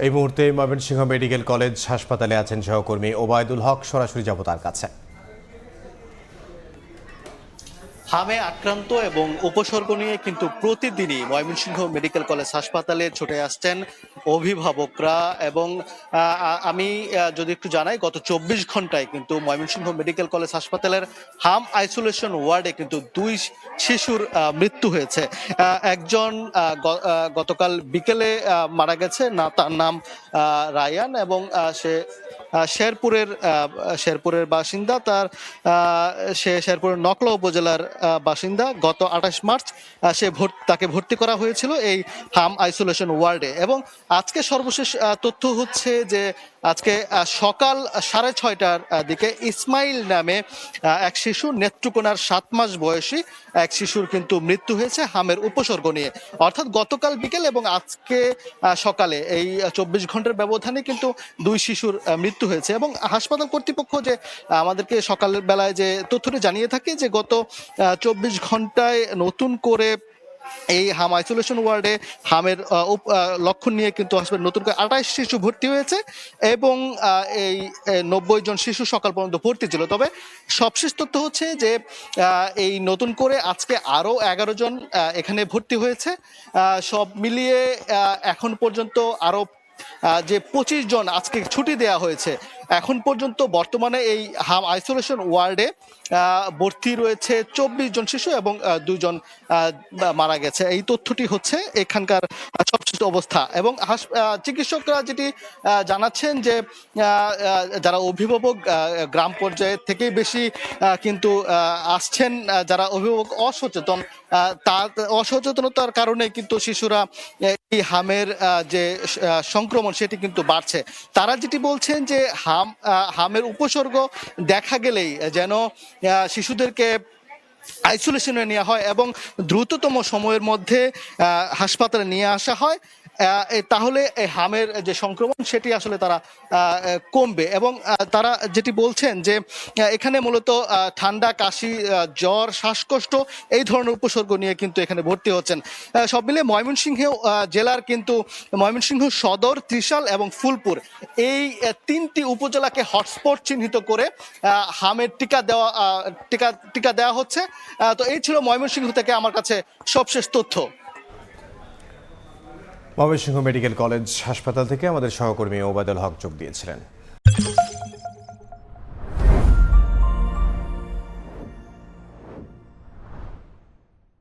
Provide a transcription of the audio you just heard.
এই মুহূর্তে Mymensingh medical college হাসপাতালে আছেন সহকর্মী ওবায়দুল হক। সরাসরি যাব তার কাছে। হামে আক্রান্ত এবং উপসর্গ নিয়ে কিন্তু প্রতিদিনই ময়মনসিংহ মেডিকেল কলেজ হাসপাতালে ছুটে আসছেন অভিভাবকরা। এবং আমি যদি একটু জানাই, গত 24 ঘন্টায় কিন্তু ময়মনসিংহ মেডিকেল কলেজ হাসপাতালের হাম আইসোলেশন ওয়ার্ডে কিন্তু 2 শিশুর মৃত্যু হয়েছে। একজন গতকাল বিকেলে মারা গেছে, না তার নাম রায়ান, এবং সে শেরপুরের বাসিন্দা। সে শেরপুরের নকলা উপজেলার বাসিন্দা। গত 28 মার্চ তাকে ভর্তি করা হয়েছিল এই হাম আইসোলেশন ওয়ার্ডে। এবং আজকে সর্বশেষ তথ্য হচ্ছে যে আজকে সকাল 6:30টার দিকে ইসমাইল নামে এক শিশু, নেত্রকোনার 7 মাস বয়সী এক শিশুর কিন্তু মৃত্যু হয়েছে হামের উপসর্গ নিয়ে। অর্থাৎ গতকাল বিকেল এবং আজকে সকালে এই 24 ঘন্টার ব্যবধানে কিন্তু 2 শিশুর মৃত্যু হয়েছে। এবং হাসপাতাল কর্তৃপক্ষ যে আমাদেরকে সকাল বেলায় যে তথ্যটি জানিয়ে থাকে যে গত 24 ঘন্টায় নতুন করে এই হাম আইসোলেশন ওয়ার্ডে হামের লক্ষণ নিয়ে কিন্তু হাসপাতালে নতুন করে 28 শিশু ভর্তি হয়েছে এবং এই 90 জন শিশু সকাল পর্যন্ত ভর্তি ছিল। তবে সবশেষ তথ্য হচ্ছে যে এই নতুন করে আজকে আরও 11 জন এখানে ভর্তি হয়েছে। সব মিলিয়ে এখন পর্যন্ত আরও যে 25 জন আজকে ছুটি দেওয়া হয়েছে। এখন পর্যন্ত বর্তমানে এই হাম আইসোলেশন ওয়ার্ডে ভর্তি রয়েছে 24 জন শিশু এবং 2 জন মারা গেছে। এই তথ্যটি হচ্ছে এখানকার সবশেষ অবস্থা। এবং চিকিৎসকরা যেটি জানাচ্ছেন যে যারা অভিভাবক গ্রাম পর্যায়ে থেকেই বেশি কিন্তু আসছেন, যারা অভিভাবক অসচেতন, তার অসচেতনতার কারণে কিন্তু শিশুরা এই হামের যে সংক্রমণ সেটি কিন্তু বাড়ছে। তারা যেটি বলছেন যে হামের উপসর্গ দেখা গেলেই যেন শিশুদেরকে আইসোলেশনে নেওয়া হয় এবং দ্রুততম সময়ের মধ্যে হাসপাতালে নিয়ে আসা হয়, তাহলে এই হামের যে সংক্রমণ সেটি আসলে তারা কমবে। এবং তারা যেটি বলছেন যে এখানে মূলত ঠান্ডা, কাশি, জ্বর, শ্বাসকষ্ট এই ধরনের উপসর্গ নিয়ে কিন্তু এখানে ভর্তি হচ্ছেন। সব মিলিয়ে ময়মনসিংহ জেলার কিন্তু ময়মনসিংহ সদর, ত্রিশাল এবং ফুলপুর এই 3টি উপজেলাকে হটস্পট চিহ্নিত করে হামের টিকা দেওয়া হচ্ছে। তো এই ছিল ময়মনসিংহ থেকে আমার কাছে সবশেষ তথ্য। ময়মনসিংহ মেডিকেল কলেজ হাসপাতাল থেকে আমাদের সহকর্মী ওবায়দুল হক যোগ দিয়েছিলেন।